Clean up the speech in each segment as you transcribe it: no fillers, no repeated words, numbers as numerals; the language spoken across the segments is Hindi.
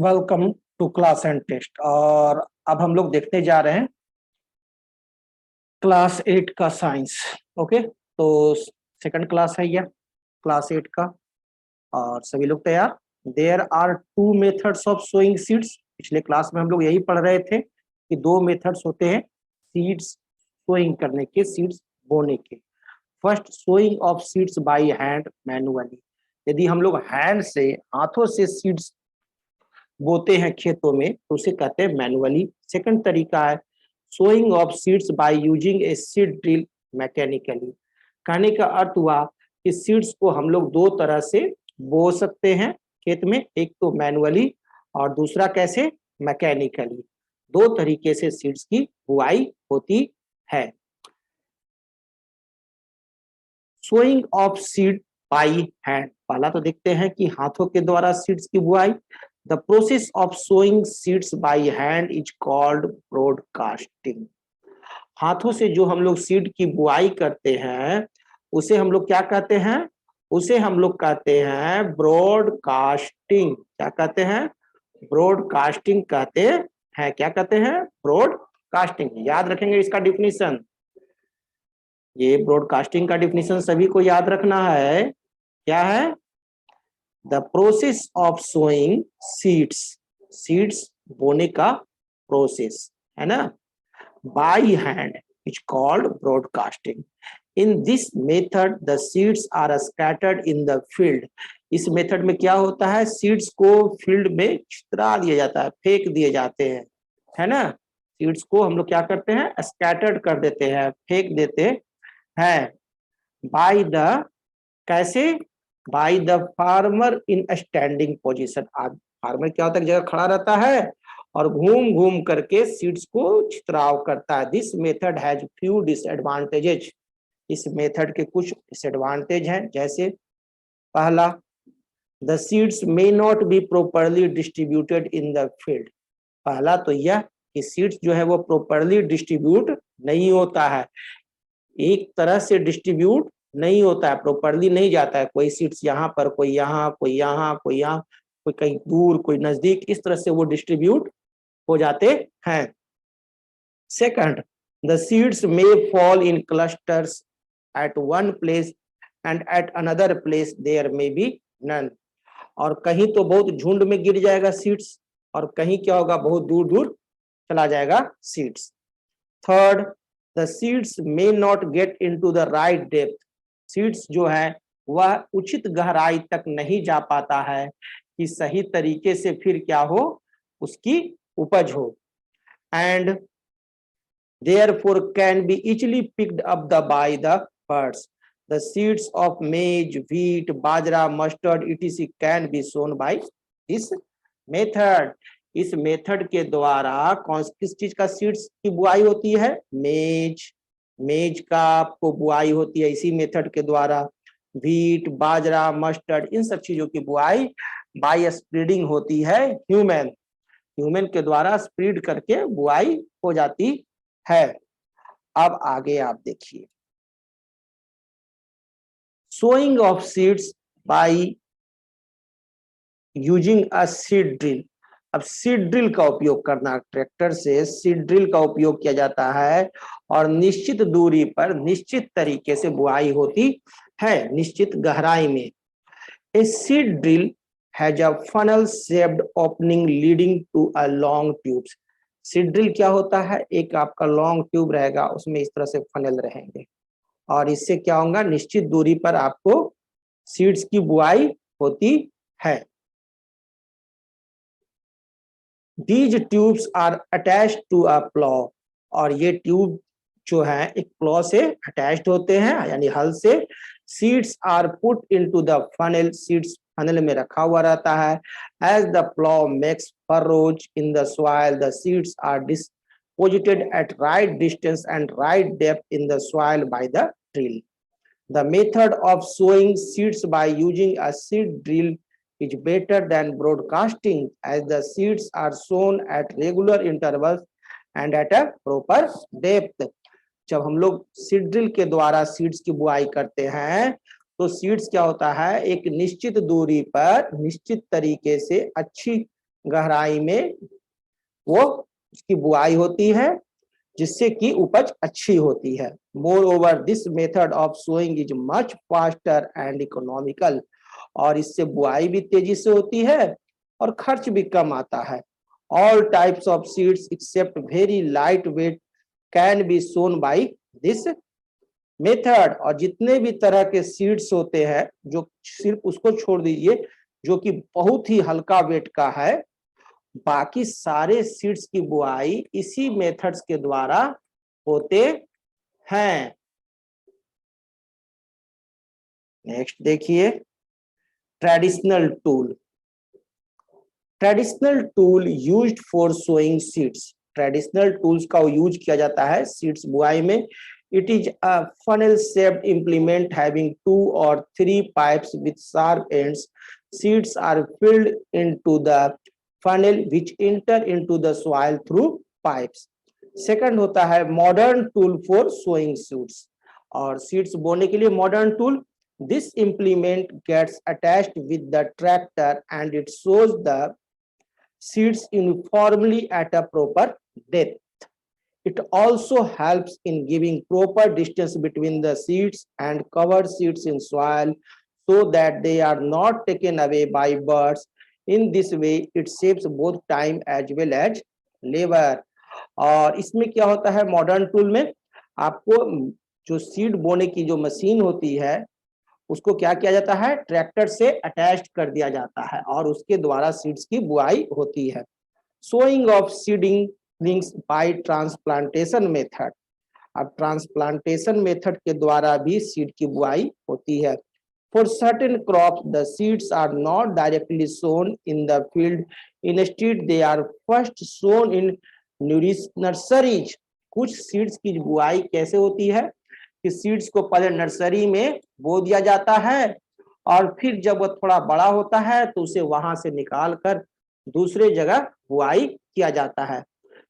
Welcome to class and test. और अब हम लोग देखने जा रहे हैं क्लास 8 का साइंस। ओके, तो सेकंड क्लास है यह क्लास 8 का। और सभी लोग तैयार? There are two methods of sowing seeds. पिछले क्लास में हम लोग यही पढ़ रहे थे कि दो मेथड्स होते हैं सीड्स सोइंग करने के, सीड्स बोने के। First, sowing of seeds by hand manually. यदि हम लोग हैंड से, हाथों से सीड्स बोते हैं खेतों में तो उसे कहते हैं मैनुअली। सेकंड तरीका है sowing of seeds by using a seed drill mechanically. कहने का अर्थ हुआ कि सीड्स को हम लोग दो तरह से बो सकते हैं खेत में, एक तो मैनुअली और दूसरा कैसे, मैकेनिकली। दो तरीके से सीड्स की बुआई होती है। Sowing of seed by hand, पहला तो देखते हैं कि हाथों के द्वारा सीड्स की बुआई। The process of sowing seeds by hand is called broadcasting. हाथों से जो हम लोग सीड की बुआई करते हैं उसे हम लोग क्या कहते हैं? उसे हम लोग कहते हैं ब्रॉडकास्टिंग। क्या कहते हैं? ब्रॉडकास्टिंग कहते हैं। क्या कहते हैं? ब्रॉडकास्टिंग। याद रखेंगे इसका डिफिनीशन। ये ब्रॉडकास्टिंग का डिफिनीशन सभी को याद रखना है। क्या है? The process of sowing seeds, seeds बोने का प्रोसेस है ना, by hand is called broadcasting. In this method the seeds are scattered in the field. इस मेथड में क्या होता है? सीड्स को फील्ड में छितरा दिया जाता है, फेंक दिए जाते हैं, है ना। सीड्स को हम लोग क्या करते हैं? स्कैटर्ड कर देते हैं, फेंक देते हैं। बाय द, कैसे? By the farmer in standing position. Farmer क्या होता है? जगह खड़ा रहता है और घूम घूम करके सीड्स को छितराव करता है। This method has few disadvantages. इस मेथड के कुछ डिसएडवांटेज हैं, जैसे पहला, the seeds may not be properly distributed in the field. पहला तो यह कि सीड्स जो है वो प्रॉपरली डिस्ट्रीब्यूट नहीं होता है, एक तरह से डिस्ट्रीब्यूट नहीं होता है, प्रॉपरली नहीं जाता है। कोई सीड्स यहाँ पर, कोई यहाँ, कोई यहाँ, कोई यहाँ, कोई कहीं दूर, कोई नजदीक, इस तरह से वो डिस्ट्रीब्यूट हो जाते हैं। Second, the seeds may fall in clusters at one place and at another place there may be none. और कहीं तो बहुत झुंड में गिर जाएगा सीड्स और कहीं क्या होगा? बहुत दूर दूर चला जाएगा seeds. Third, the seeds may not get into the right depth. Seeds जो है वह उचित गहराई तक नहीं जा पाता है कि सही तरीके से फिर क्या हो, उसकी उपज हो। And therefore can be easily picked up by the birds. The seeds of maize, wheat, bajra, mustard, etc. can be sown by this method. इस मेथड के द्वारा किस चीज का सीड्स की बुआई होती है? मेज, मेज का आपको बुआई होती है इसी मेथड के द्वारा। व्हीट, बाजरा, मस्टर्ड, इन सब चीजों की बुआई बाय स्प्रेडिंग होती है। ह्यूमन, ह्यूमन के द्वारा स्प्रेड करके बुआई हो जाती है। अब आगे आप देखिए, sowing of seeds by using a seed drill. अब सीड ड्रिल का उपयोग करना, ट्रैक्टर से सीड ड्रिल का उपयोग किया जाता है और निश्चित दूरी पर निश्चित तरीके से बुआई होती है, निश्चित गहराई में। A seed drill has a funnel shaped opening leading to a long tubes. Seed drill क्या होता है? एक आपका लॉन्ग ट्यूब रहेगा, उसमें इस तरह से फनल रहेंगे और इससे क्या होगा? निश्चित दूरी पर आपको सीड्स की बुआई होती है। These tubes are attached to a plow। और ये ट्यूब जो है एक प्लॉ से अटैच्ड होते हैं, यानी हल से। Seeds are put into the funnel, seeds funnel में रखा हुआ रहता है। As the plough makes furrows in the soil the seeds are deposited at right distance and right depth in the soil by the drill. The method of sowing seeds by using a seed drill is better than broadcasting, as the seeds are sown at regular intervals and at a proper depth। जब हम लोग सीड ड्रिल के द्वारा सीड्स की बुआई करते हैं तो सीड्स क्या होता है? एक निश्चित दूरी पर निश्चित तरीके से अच्छी गहराई में वो उसकी बुआई होती है, जिससे कि उपज अच्छी होती है। Moreover this method of sowing is much faster and economical, और इससे बुआई भी तेजी से होती है और खर्च भी कम आता है। All types of seeds except very light weight can be sown by this method, और जितने भी तरह के सीड्स होते हैं, जो सिर्फ उसको छोड़ दीजिए जो कि बहुत ही हल्का वेट का है, बाकी सारे सीड्स की बुआई इसी मेथड्स के द्वारा होते हैं। नेक्स्ट देखिए, traditional tool. Traditional tool used for sowing seeds. Traditional tools का यूज किया जाता है सीड्स बुआई में। It is a funnel shaped implement having 2 or 3 pipes with sharp ends. Seeds are filled into the funnel which enter into the soil through pipes. Second होता है modern tool for sowing seeds, और सीड्स बोने के लिए modern tool. This implement gets attached with the tractor and it sows the seeds uniformly at a proper depth. It also helps in giving proper distance between the seeds and cover seeds in soil so that they are not taken away by birds. In this way, it saves both time as well as labor. और इसमें क्या होता है मॉडर्न टूल में, आपको जो सीड बोने की जो मशीन होती है उसको क्या किया जाता है, ट्रैक्टर से अटैच कर दिया जाता है और उसके द्वारा सीड्स की बुआई होती है। Sowing of seedlings by transplantation method. अब ट्रांसप्लांटेशन मेथड के द्वारा भी सीड की बुआई होती है। For certain crops the seeds are not directly sown in the field, instead they are first sown in nurseries. कुछ सीड्स की बुआई कैसे होती है कि सीड्स को पहले नर्सरी में बो दिया जाता है और फिर जब वो थोड़ा बड़ा होता है तो उसे वहां से निकाल कर दूसरे जगह बुआई किया जाता है।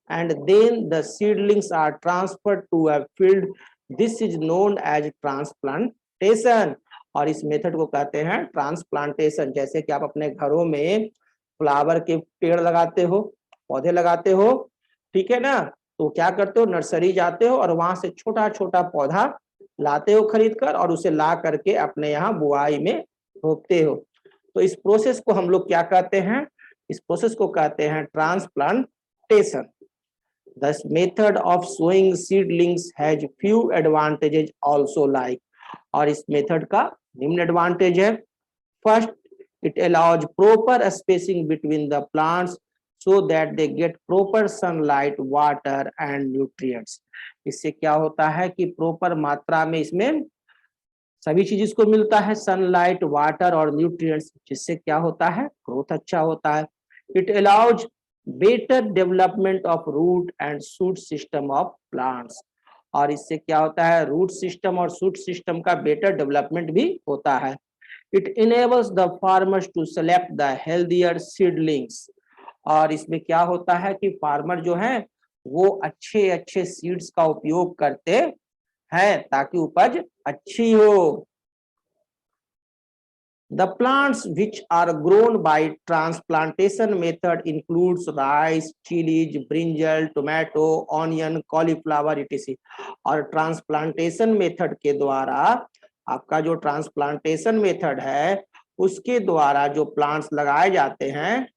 And then the seedlings are transferred to a field, this is known as transplantation, और इस मेथड को कहते हैं ट्रांसप्लांटेशन। जैसे कि आप अपने घरों में फ्लावर के पेड़ लगाते हो, पौधे लगाते हो, ठीक है ना, तो क्या करते हो, नर्सरी जाते हो और वहां से छोटा छोटा पौधा लाते हो खरीद कर और उसे ला करके अपने यहाँ बुआई में रोपते हो। तो इस प्रोसेस को हम लोग क्या कहते हैं, इस प्रोसेस को कहते हैं transplantation. This method of sowing seedlings has few advantages also like, और इस मेथड का निम्न एडवांटेज है। First, it allows proper spacing between the plants so that they get proper sunlight, water and nutrients. इससे क्या होता है कि प्रॉपर मात्रा में इसमें सभी चीज इसको मिलता है, सनलाइट, वाटर और न्यूट्रिएंट्स, जिससे क्या होता है, ग्रोथ अच्छा होता है। It allows better development of root and shoot system of plants, और इससे क्या होता है, रूट सिस्टम और शूट सिस्टम का बेटर डेवलपमेंट भी होता है। It enables the farmers to select the healthier seedlings, और इसमें क्या होता है कि फार्मर जो है वो अच्छे अच्छे सीड्स का उपयोग करते हैं ताकि उपज अच्छी हो। The plants which are grown by transplantation method includes rice, chilies, brinjal, tomato, onion, cauliflower etc. और ट्रांसप्लांटेशन मेथड के द्वारा, आपका जो ट्रांसप्लांटेशन मेथड है उसके द्वारा जो प्लांट्स लगाए जाते हैं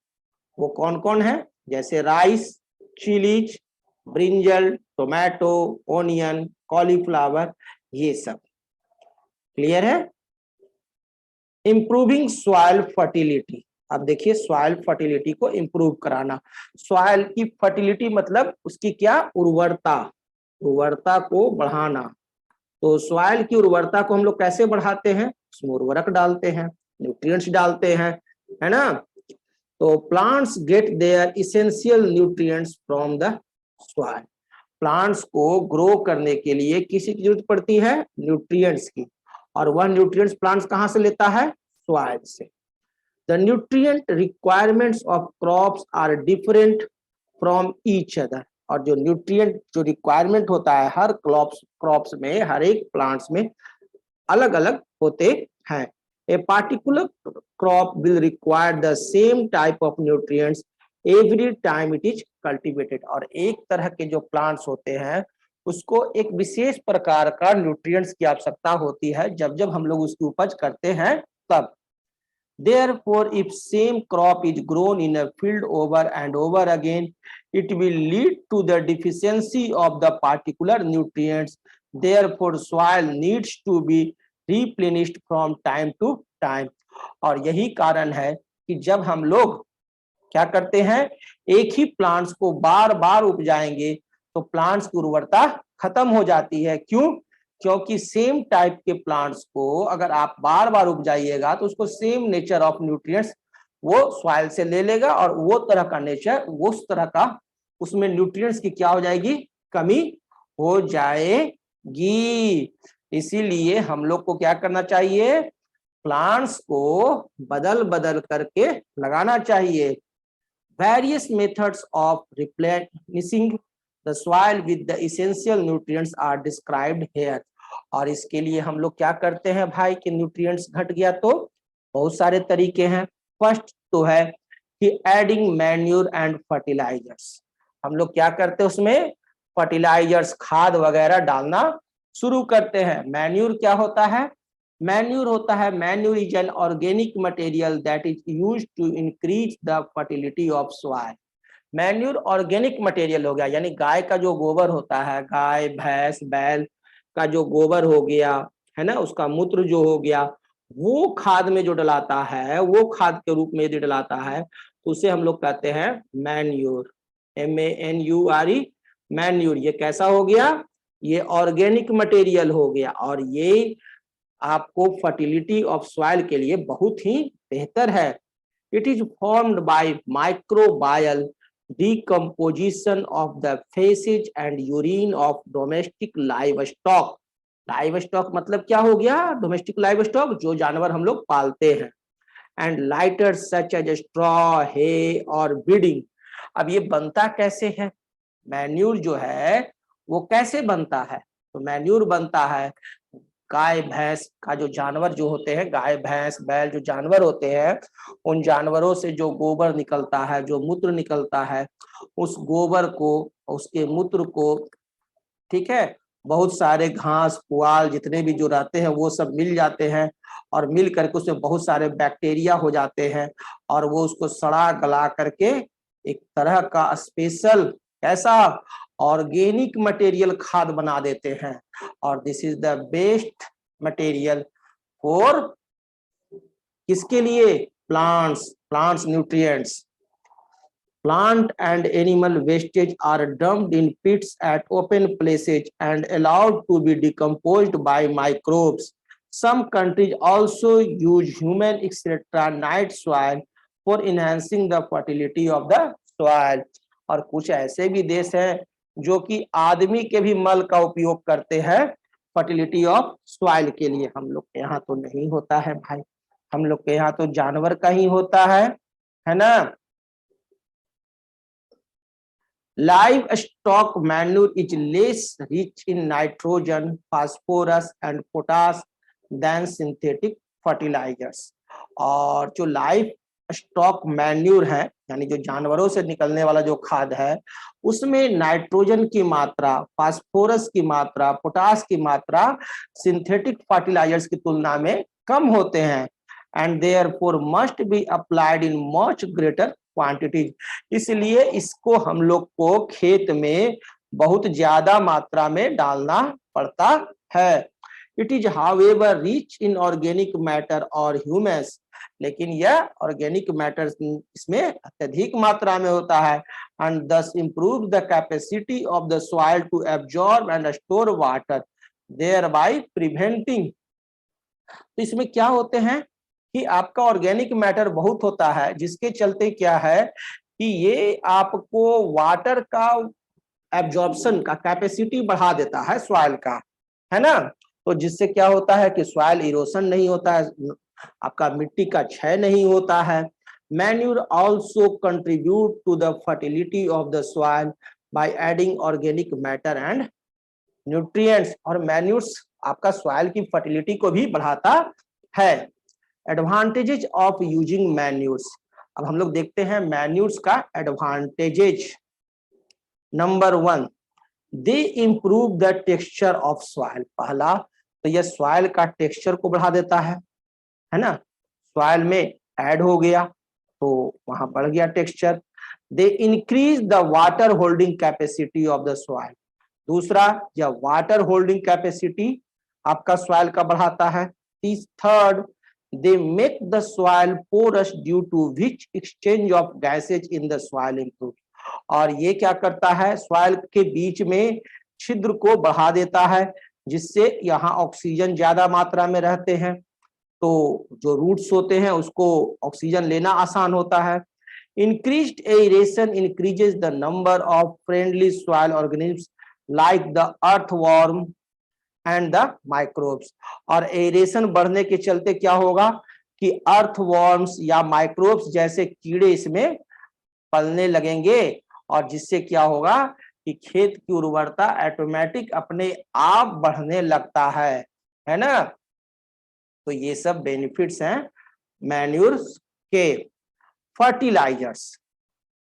वो कौन कौन है, जैसे rice, chillies, brinjal, tomato, onion, cauliflower, ये सब। क्लियर है। Improving soil fertility. अब देखिए सॉइल फर्टिलिटी को इंप्रूव कराना। सॉइल की फर्टिलिटी मतलब उसकी क्या, उर्वरता, उर्वरता को बढ़ाना। तो सॉइल की उर्वरता को हम लोग कैसे बढ़ाते हैं, उसमें उर्वरक डालते हैं, न्यूट्रिएंट्स डालते हैं, है ना। तो plants get their essential nutrients from the soil. Plants को ग्रो करने के लिए किसी की जरूरत पड़ती है, न्यूट्रिएंट्स की, और वह न्यूट्रिएंट्स प्लांट्स कहां से लेता है, सॉइल से। The nutrient requirements of crops are different from each other, और जो न्यूट्रिएंट जो रिक्वायरमेंट होता है हर क्रॉप्स में, हर एक प्लांट्स में अलग अलग होते हैं। A particular crop will require the same type of nutrients every time it is cultivated. और एक तरह के जो प्लांट्स होते हैं उसको एक विशेष प्रकार का न्यूट्रिएंट्स की आवश्यकता होती है जब जब हम लोग उसकी उपज करते हैं तब। Therefore, if same crop is grown in a field over and over again, it will lead to the deficiency of the particular nutrients. Therefore, soil needs to be replenished from time to time. और यही कारण है कि जब हम लोग क्या करते हैं, एक ही प्लांट्स को बार बार उपजाएंगे तो प्लांट्स की उर्वरता खत्म हो जाती है। क्यों? क्योंकि सेम टाइप के प्लांट्स को अगर आप बार बार उपजाइएगा तो उसको सेम नेचर ऑफ न्यूट्रिएंट्स वो सॉइल से ले लेगा और वो तरह का नेचर, उस तरह का उसमें न्यूट्रिएंट्स की क्या हो जाएगी, कमी हो जाएगी। इसीलिए हम लोग को क्या करना चाहिए, प्लांट्स को बदल बदल करके लगाना चाहिए। Various methods of replenishing the soil with the essential nutrients are described here. और इसके लिए हम लोग क्या करते हैं भाई कि न्यूट्रिएंट्स घट गया तो बहुत सारे तरीके हैं। फर्स्ट तो है कि एडिंग मैन्यूर एंड फर्टिलाइजर्स। हम लोग क्या करते हैं, उसमें फर्टिलाइजर्स खाद वगैरह डालना शुरू करते हैं। मैन्यूर क्या होता है? मैन्यूर होता है, manure is an organic material that is used to increase the fertility of soil. Manure organic material हो गया, यानी गाय का जो गोबर होता है, गाय भैंस बैल का जो गोबर हो गया है ना, उसका मूत्र जो हो गया, वो खाद में जो डलाता है, वो खाद के रूप में यदि डलाता है तो उसे हम लोग कहते हैं मैन्यूर, MANURE, मैन्यूर। ये कैसा हो गया? ये ऑर्गेनिक मटेरियल हो गया और ये आपको फर्टिलिटी ऑफ सॉइल के लिए बहुत ही बेहतर है। It is formed by microbial decomposition of the feces and urine of domestic livestock। Livestock मतलब क्या हो गया? डोमेस्टिक लाइवस्टॉक, जो जानवर हम लोग पालते हैं। And lighter such as straw, hay और ब्रीडिंग। अब ये बनता कैसे है? मैन्यूर जो है वो कैसे बनता है? तो मैन्यूर बनता है गाय भैंस का, जो जानवर जो होते हैं, गाय भैंस बैल जो जानवर होते हैं, उन जानवरों से जो गोबर निकलता है, जो मूत्र निकलता है, उस गोबर को, उसके मूत्र को, ठीक है, बहुत सारे घास पुआल जितने भी जो रहते हैं वो सब मिल जाते हैं और मिल करके उसमें बहुत सारे बैक्टीरिया हो जाते हैं और वो उसको सड़ा गला करके एक तरह का स्पेशल ऐसा ऑर्गेनिक मटेरियल खाद बना देते हैं। और this is the best material for किसके लिए? Plants nutrients. Plant and animal wastage are dumped in pits at open places and allowed to be decomposed by microbes. Some countries also use human etc. night soil for enhancing the fertility of the soil. और कुछ ऐसे भी देश हैं जो कि आदमी के भी मल का उपयोग करते हैं फर्टिलिटी ऑफ सॉइल के लिए। हम लोग के यहाँ तो नहीं होता है भाई, हम लोग के यहाँ तो जानवर का ही होता है ना। Livestock manure is less rich in nitrogen, phosphorus and potash than synthetic fertilizers. और जो लाइव स्टॉक मैन्यूर है, यानी जो जानवरों से निकलने वाला जो खाद है, उसमें नाइट्रोजन की मात्रा, फास्फोरस की मात्रा, पोटास की मात्रा सिंथेटिक फर्टिलाइजर्स की तुलना में कम होते हैं। And therefore must be applied in much greater quantities. इसलिए इसको हम लोग को खेत में बहुत ज्यादा मात्रा में डालना पड़ता है। It is however rich in organic matter और ह्यूमस। लेकिन यह ऑर्गेनिक मैटर इसमें अत्यधिक मात्रा में होता है। And thus improve the capacity of the soil to absorb and store water, thereby preventing. तो इसमें क्या होते हैं कि आपका ऑर्गेनिक मैटर बहुत होता है, जिसके चलते क्या है कि ये आपको वाटर का एब्जॉर्प्शन का कैपेसिटी बढ़ा देता है सॉइल का, है ना। तो जिससे क्या होता है कि सॉइल इरोशन नहीं होता है, आपका मिट्टी का क्षय नहीं होता है। Manure also contribute to the fertility of the soil by adding organic matter and nutrients. और मैन्यूर्स आपका सॉइल की फर्टिलिटी को भी बढ़ाता है। Advantages of using manures। अब हम लोग देखते हैं मैन्यूर्स का advantages. Number 1, they improve the texture of soil. पहला तो यह सॉइल का टेक्सचर को बढ़ा देता है ना, सॉइल में ऐड हो गया तो वहां बढ़ गया texture. They increase the water holding capacity of the soil. दूसरा, यह वाटर होल्डिंग कैपेसिटी आपका सॉइल का बढ़ाता है। Third, they make the soil porous due to which exchange of gases in the soil improve. और ये क्या करता है, सॉइल के बीच में छिद्र को बढ़ा देता है, जिससे यहाँ ऑक्सीजन ज्यादा मात्रा में रहते हैं, तो जो रूट्स होते हैं उसको ऑक्सीजन लेना आसान होता है। Increased aeration increases the number of friendly soil organisms like the earthworm and the microbes. और एरेशन बढ़ने के चलते क्या होगा कि अर्थवॉर्म्स या माइक्रोब्स जैसे कीड़े इसमें पलने लगेंगे, और जिससे क्या होगा कि खेत की उर्वरता ऑटोमेटिक अपने आप बढ़ने लगता है ना। तो ये सब बेनिफिट्स हैं मैन्यूर्स के। फर्टिलाइजर्स,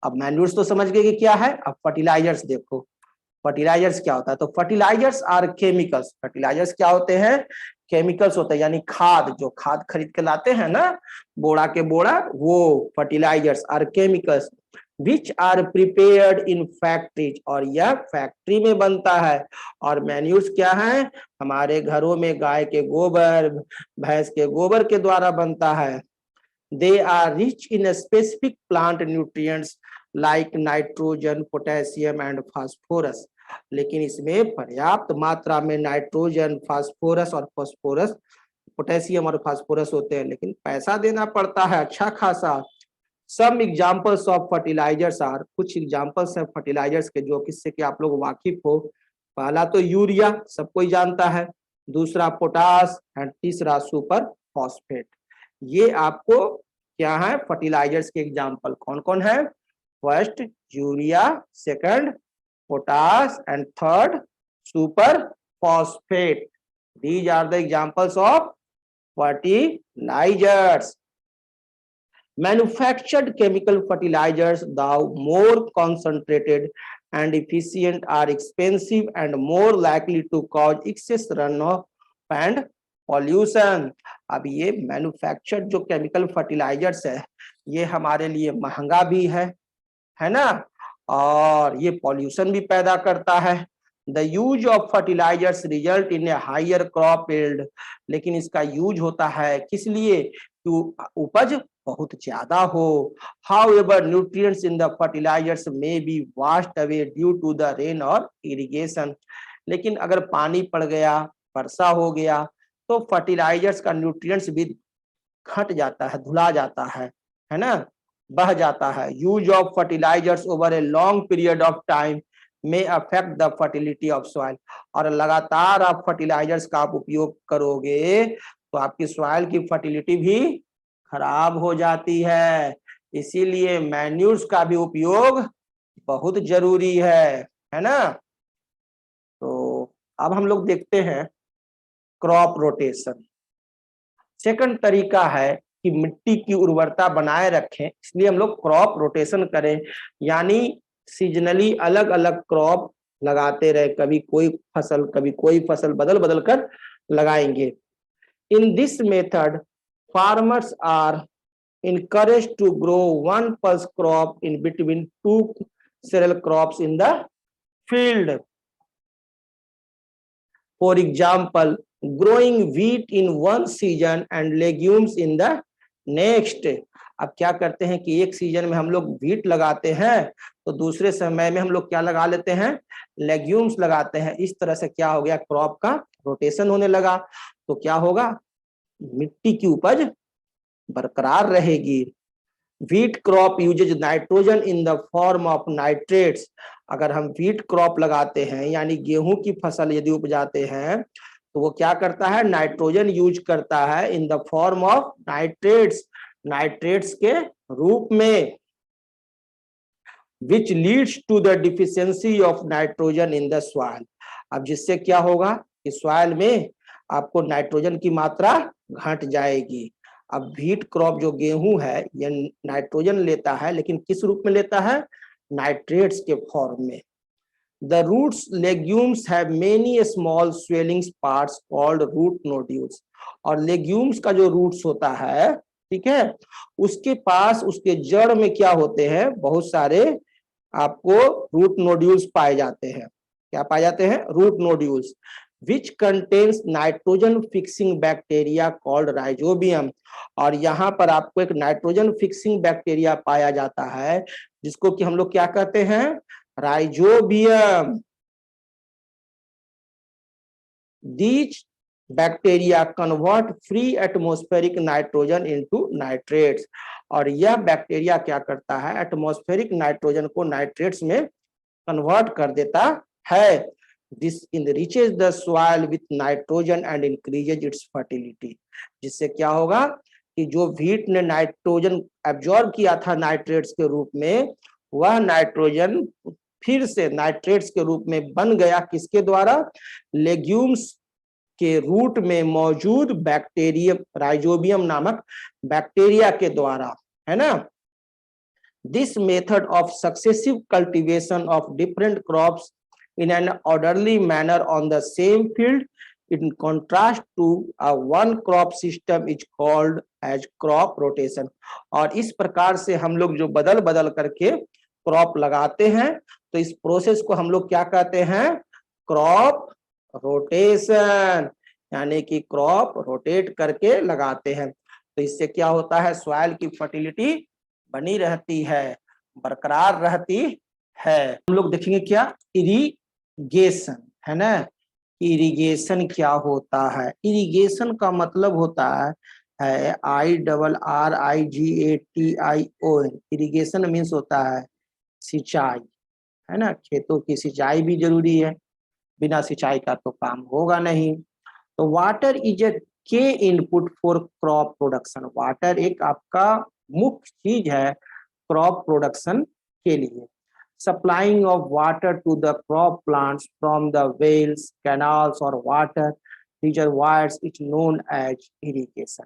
अब मैन्यूर्स तो समझ गए कि क्या है, अब फर्टिलाइजर्स देखो। फर्टिलाइजर्स क्या होता है, तो फर्टिलाइजर्स आर केमिकल्स। फर्टिलाइजर्स क्या होते हैं, केमिकल्स होते हैं, यानी खाद, जो खाद खरीद के लाते हैं ना बोड़ा के बोड़ा, वो fertilizers are chemicals which are prepared in factories. और यह फैक्ट्री में बनता है। और मैन्यूर्स क्या है, हमारे घरों में गाय के गोबर, भैंस के गोबर के द्वारा बनता है। They are rich in specific plant nutrients like nitrogen, potassium and phosphorus. लेकिन इसमें पर्याप्त मात्रा में नाइट्रोजन, फास्फोरस और फास्फोरस, पोटेशियम और फास्फोरस होते हैं, लेकिन पैसा देना पड़ता है अच्छा खासा। Some examples of fertilizers are, कुछ एग्जांपल्स हैं फर्टिलाइजर्स के जो किससे कि आप लोग वाकिफ हो। पहला तो यूरिया, सब कोई जानता है। दूसरा पोटास एंड तीसरा सुपर फॉस्फेट। ये आपको क्या है, फर्टिलाइजर्स के एग्जांपल कौन कौन है। First urea, second potash and third super phosphate. These are the examples of fertilizers. Manufactured chemical fertilizers, though more concentrated and efficient, are expensive and more likely to cause excess runoff and pollution. अब ये मैन्युफैक्चर्ड जो केमिकल फर्टिलाइजर्स है, ये हमारे लिए महंगा भी है ना, और ये पॉल्यूशन भी पैदा करता है। The use of fertilizers result in a higher crop yield. लेकिन इसका यूज होता है किस लिए, कि उपज बहुत ज्यादा हो। However nutrients in the fertilizers may be washed away due to the rain और इरिगेशन। लेकिन अगर पानी पड़ गया, वर्षा हो गया, तो फर्टिलाइजर्स का न्यूट्रिएंट्स भी घट जाता है, धुला जाता है ना, बह जाता है। Use of fertilisers over a long period of time में affect the fertility of soil. और लगातार आप फर्टिलाइजर्स का आप उपयोग करोगे तो आपकी सॉइल की फर्टिलिटी भी खराब हो जाती है। इसीलिए मैन्यूर्स का भी उपयोग बहुत जरूरी है ना। तो अब हम लोग देखते हैं क्रॉप रोटेशन। सेकंड तरीका है कि मिट्टी की उर्वरता बनाए रखें, इसलिए हम लोग क्रॉप रोटेशन करें, यानी सीजनली अलग अलग क्रॉप लगाते रहे, कभी कोई फसल बदल बदल कर लगाएंगे। In this method farmers are encouraged to grow one pulse crop in between two cereal crops in the field. For example, growing wheat in one season and legumes in the next. अब क्या करते हैं कि एक सीजन में हम लोग व्हीट लगाते हैं, तो दूसरे समय में हम लोग क्या लगा लेते हैं, लेग्यूम्स लगाते हैं। इस तरह से क्या हो गया, क्रॉप का रोटेशन होने लगा। तो क्या होगा, मिट्टी की उपज बरकरार रहेगी। Wheat crop uses nitrogen in the form of nitrates. अगर हम व्हीट क्रॉप लगाते हैं, यानी गेहूं की फसल यदि उपजाते हैं, तो वो क्या करता है, नाइट्रोजन यूज करता है in the form of nitrates, nitrates के रूप में, which leads to the deficiency of nitrogen in the soil. अब जिससे क्या होगा कि सॉइल में आपको नाइट्रोजन की मात्रा घट जाएगी। अब व्हीट क्रॉप जो गेहूं है ये नाइट्रोजन लेता है, लेकिन किस रूप में लेता है? नाइट्रेट्स के फॉर्म में। The roots legumes have many small swelling parts called root nodules। और legumes का जो roots होता है, ठीक है, उसके पास उसके जड़ में क्या होते हैं? बहुत सारे आपको रूट नोड्यूल्स पाए जाते हैं। क्या पाए जाते हैं? Root nodules which contains nitrogen fixing bacteria called rhizobium. और यहाँ पर आपको एक नाइट्रोजन फिक्सिंग बैक्टीरिया पाया जाता है जिसको कि हम लोग क्या कहते हैं? Rhizobium. These bacteria convert free atmospheric nitrogen into nitrates। और यह बैक्टीरिया क्या करता है? एटमॉस्फेरिक नाइट्रोजन को नाइट्रेट्स में कन्वर्ट कर देता है। This enriches the soil with nitrogen and increases its fertility। जिससे क्या होगा कि जो व्हीट ने नाइट्रोजन एब्जॉर्ब किया था नाइट्रेट्स के रूप में, वह नाइट्रोजन फिर से नाइट्रेट्स के रूप में बन गया। किसके द्वारा? लेग्यूम्स के रूट में मौजूद बैक्टीरिया राइजोबियम नामक बैक्टीरिया के द्वारा, है ना। This method of successive cultivation of different crops in an orderly manner on the same field in contrast to a one crop system is called as crop rotation। और इस प्रकार से हम लोग जो बदल बदल करके क्रॉप लगाते हैं, तो इस प्रोसेस को हम लोग क्या कहते हैं? Crop rotation. यानी कि क्रॉप रोटेट करके लगाते हैं। तो इससे क्या होता है? सॉइल की फर्टिलिटी बनी रहती है, बरकरार रहती है। हम लोग देखेंगे क्या? इरिगेशन, है ना। इरिगेशन क्या होता है? इरिगेशन का मतलब होता है IRRIGATION। इरिगेशन मीन्स होता है सिंचाई, है ना। खेतों की सिंचाई भी जरूरी है, बिना सिंचाई का तो काम होगा नहीं। तो water is a key input for crop production. Water एक आपका मुख्य चीज है क्रॉप प्रोडक्शन के लिए। Supplying of water to the crop plants from the wells, canals और water reservoirs is known as irrigation.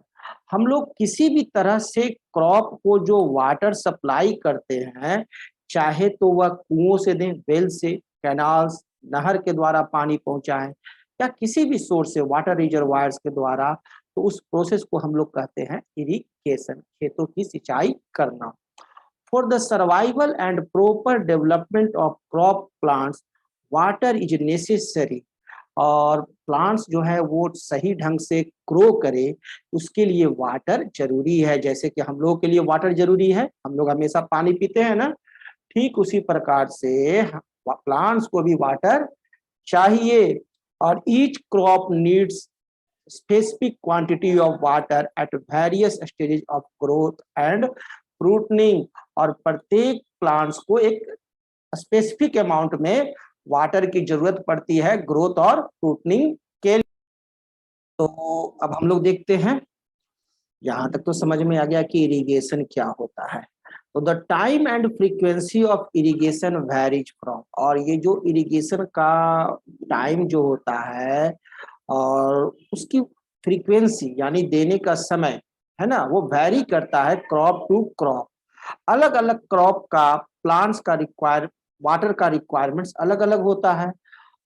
हम लोग किसी भी तरह से क्रॉप को जो वाटर सप्लाई करते हैं, चाहे तो वह कुओं से दें, वेल से, कैनाल्स, नहर के द्वारा पानी पहुंचाएं, या किसी भी सोर्स से वाटर रिजर्वायर्स के द्वारा, तो उस प्रोसेस को हम लोग कहते हैं इरिगेशन, खेतों की सिंचाई करना। For the survival and proper development of crop plants water is necessary. और प्लांट्स जो है वो सही ढंग से ग्रो करे, उसके लिए वाटर जरूरी है। जैसे कि हम लोगों के लिए वाटर जरूरी है, हम लोग हमेशा पानी पीते हैं ना, ठीक उसी प्रकार से प्लांट्स को भी वाटर चाहिए। और each crop needs specific quantity of water at various stages of growth and fruiting. और प्रत्येक प्लांट्स को एक स्पेसिफिक अमाउंट में वाटर की जरूरत पड़ती है ग्रोथ और फ्रूटनिंग के लिए। तो अब हम लोग देखते हैं, यहाँ तक तो समझ में आ गया कि इरिगेशन क्या होता है। तो the time and frequency of irrigation varies from. और ये जो इरिगेशन का टाइम जो होता है और उसकी फ्रीक्वेंसी यानी देने का समय, है ना, वो वैरी करता है क्रॉप टू क्रॉप। अलग अलग क्रॉप का प्लांट्स का वाटर का रिक्वायरमेंट्स अलग अलग होता है।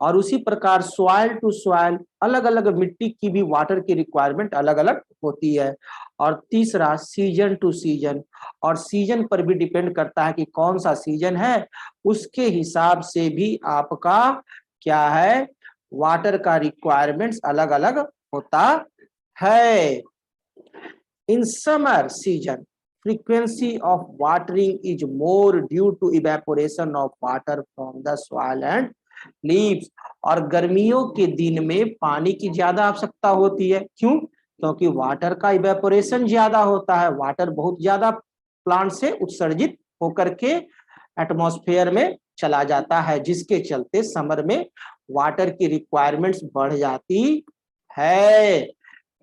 और उसी प्रकार सॉइल टू सॉइल, अलग अलग मिट्टी की भी वाटर की रिक्वायरमेंट अलग अलग होती है। और तीसरा सीजन टू सीजन, और सीजन पर भी डिपेंड करता है कि कौन सा सीजन है, उसके हिसाब से भी आपका क्या है, वाटर का रिक्वायरमेंट्स अलग अलग होता है। In summer season frequency of watering is more due to evaporation of water from the soil and leaves। और गर्मियों के दिन में पानी की ज्यादा आवश्यकता होती है। क्यों? क्योंकि वाटर का इवेपोरेशन ज्यादा होता है, वाटर बहुत ज्यादा प्लांट से उत्सर्जित होकर के एटमॉस्फेयर में चला जाता है, जिसके चलते समर में वाटर की रिक्वायरमेंट्स बढ़ जाती है।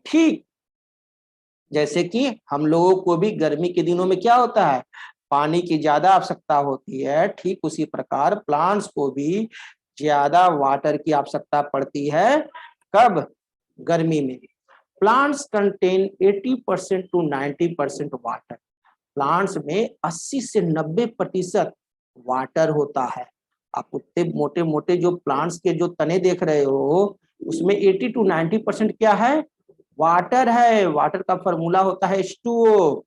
ठीक जैसे कि हम लोगों को भी गर्मी के दिनों में क्या होता है, पानी की ज्यादा आवश्यकता होती है, ठीक उसी प्रकार प्लांट्स को भी ज्यादा वाटर की आवश्यकता पड़ती है। कब? गर्मी में। Plants contain 80% to 90% water. Plants में 80 से 90% वाटर होता है। आप उतने मोटे मोटे जो प्लांट्स के जो तने देख रहे हो उसमें 80 to 90% क्या है, वाटर है। वाटर का फॉर्मूला होता है H2O।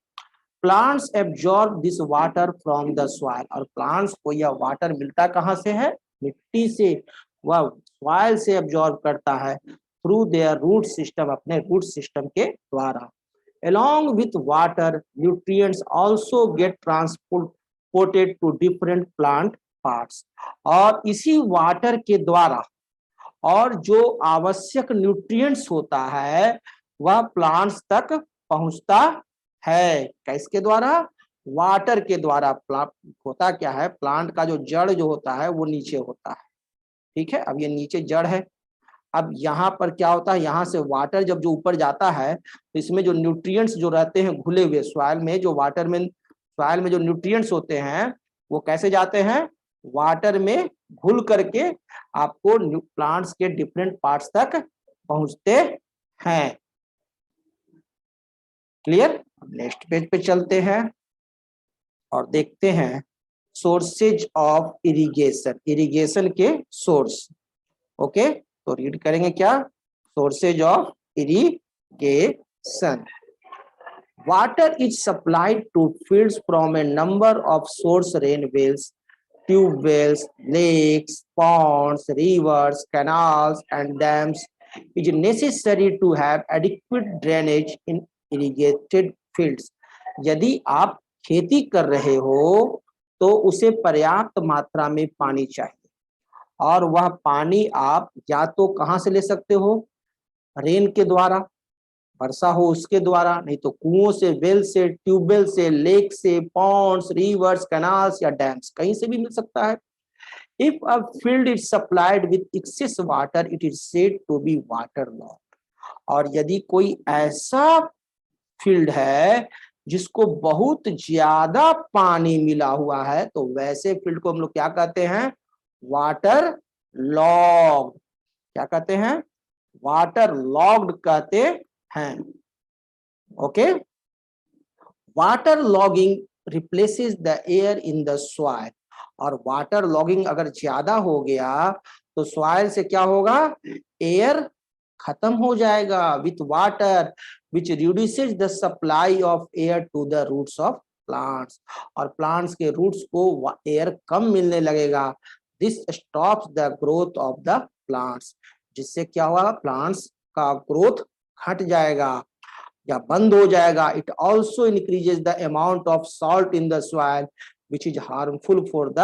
Plants absorb this water from the soil, और प्लांट्स को यह वाटर मिलता कहाँ से है, मिट्टी से। वह सॉइल से एब्जॉर्ब करता है थ्रू देयर रूट सिस्टम, अपने रूट सिस्टम के द्वारा। Along with water, nutrients also get transported to different plant parts। और इसी वाटर के द्वारा और जो आवश्यक न्यूट्रिएंट्स होता है वह प्लांट्स तक पहुंचता है। किसके द्वारा, वाटर के द्वारा। प्लांट होता क्या है, प्लांट का जो जड़ जो होता है वो नीचे होता है, ठीक है। अब ये नीचे जड़ है, अब यहाँ पर क्या होता है, यहाँ से वाटर जब जो ऊपर जाता है तो इसमें जो न्यूट्रिएंट्स जो रहते हैं घुले हुए सॉइल में, जो वाटर में सॉइल में जो न्यूट्रिएंट्स होते हैं वो कैसे जाते हैं, वाटर में घुल करके आपको प्लांट्स के डिफरेंट पार्ट्स तक पहुंचते हैं। क्लियर। नेक्स्ट पेज पे चलते हैं और देखते हैं सोर्सेज ऑफ इरिगेशन, इरिगेशन के सोर्स। ओके, तो रीड करेंगे क्या, sources of irrigation. Water is supplied to fields from a number of source, rain wells, tube wells, lakes, ponds, rivers, canals and dams is necessary to have adequate drainage in irrigated fields। यदि आप खेती कर रहे हो तो उसे पर्याप्त मात्रा में पानी चाहिए, और वह पानी आप या तो कहाँ से ले सकते हो, रेन के द्वारा, वर्षा हो उसके द्वारा, नहीं तो कुओं से, वेल से, ट्यूबवेल से, लेक से, पॉन्ड्स, रिवर्स, कैनाल्स या डैम्स, कहीं से भी मिल सकता है। If a field is supplied with excess water, it is said to be waterlogged। और यदि कोई ऐसा फील्ड है जिसको बहुत ज्यादा पानी मिला हुआ है तो वैसे फील्ड को हम लोग क्या कहते हैं, वाटर लॉग्ड। क्या कहते हैं, वाटर लॉग्ड कहते हैं। Okay, water logging replaces the air in the soil. और वाटर लॉगिंग अगर ज्यादा हो गया तो सॉइल से क्या होगा, एयर खत्म हो जाएगा with water, which reduces the supply of air to the roots of plants. और प्लांट्स के रूट्स को एयर कम मिलने लगेगा। This stops the growth of the plants. जिससे क्या हुआ, प्लांट्स का ग्रोथ घट जाएगा या बंद हो जाएगा। It also increases the amount of salt in the soil which is harmful for the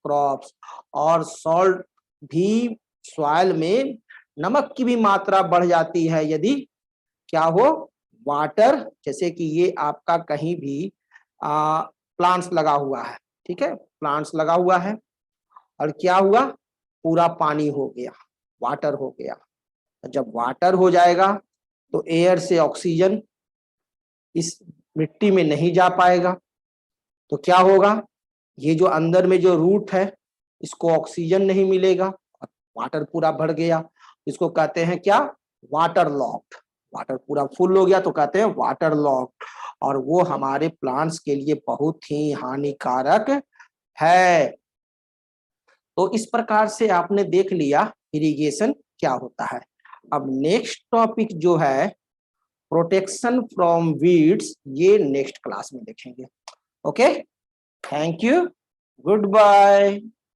crops. और सॉल्ट भी, सॉइल में नमक की भी मात्रा बढ़ जाती है यदि क्या हो, वाटर, जैसे कि ये आपका कहीं भी प्लांट्स लगा हुआ है, ठीक है, प्लांट्स लगा हुआ है और क्या हुआ, पूरा पानी हो गया, वाटर हो गया। जब वाटर हो जाएगा तो एयर से ऑक्सीजन इस मिट्टी में नहीं जा पाएगा, तो क्या होगा, ये जो अंदर में जो रूट है इसको ऑक्सीजन नहीं मिलेगा और वाटर पूरा भर गया, इसको कहते हैं क्या, वाटर लॉक्ड। वाटर पूरा फुल हो गया तो कहते हैं वाटर लॉक्ड, और वो हमारे प्लांट्स के लिए बहुत ही हानिकारक है। तो इस प्रकार से आपने देख लिया इरिगेशन क्या होता है। अब नेक्स्ट टॉपिक जो है प्रोटेक्शन फ्रॉम वीड्स, ये नेक्स्ट क्लास में देखेंगे। Okay, thank you, good bye.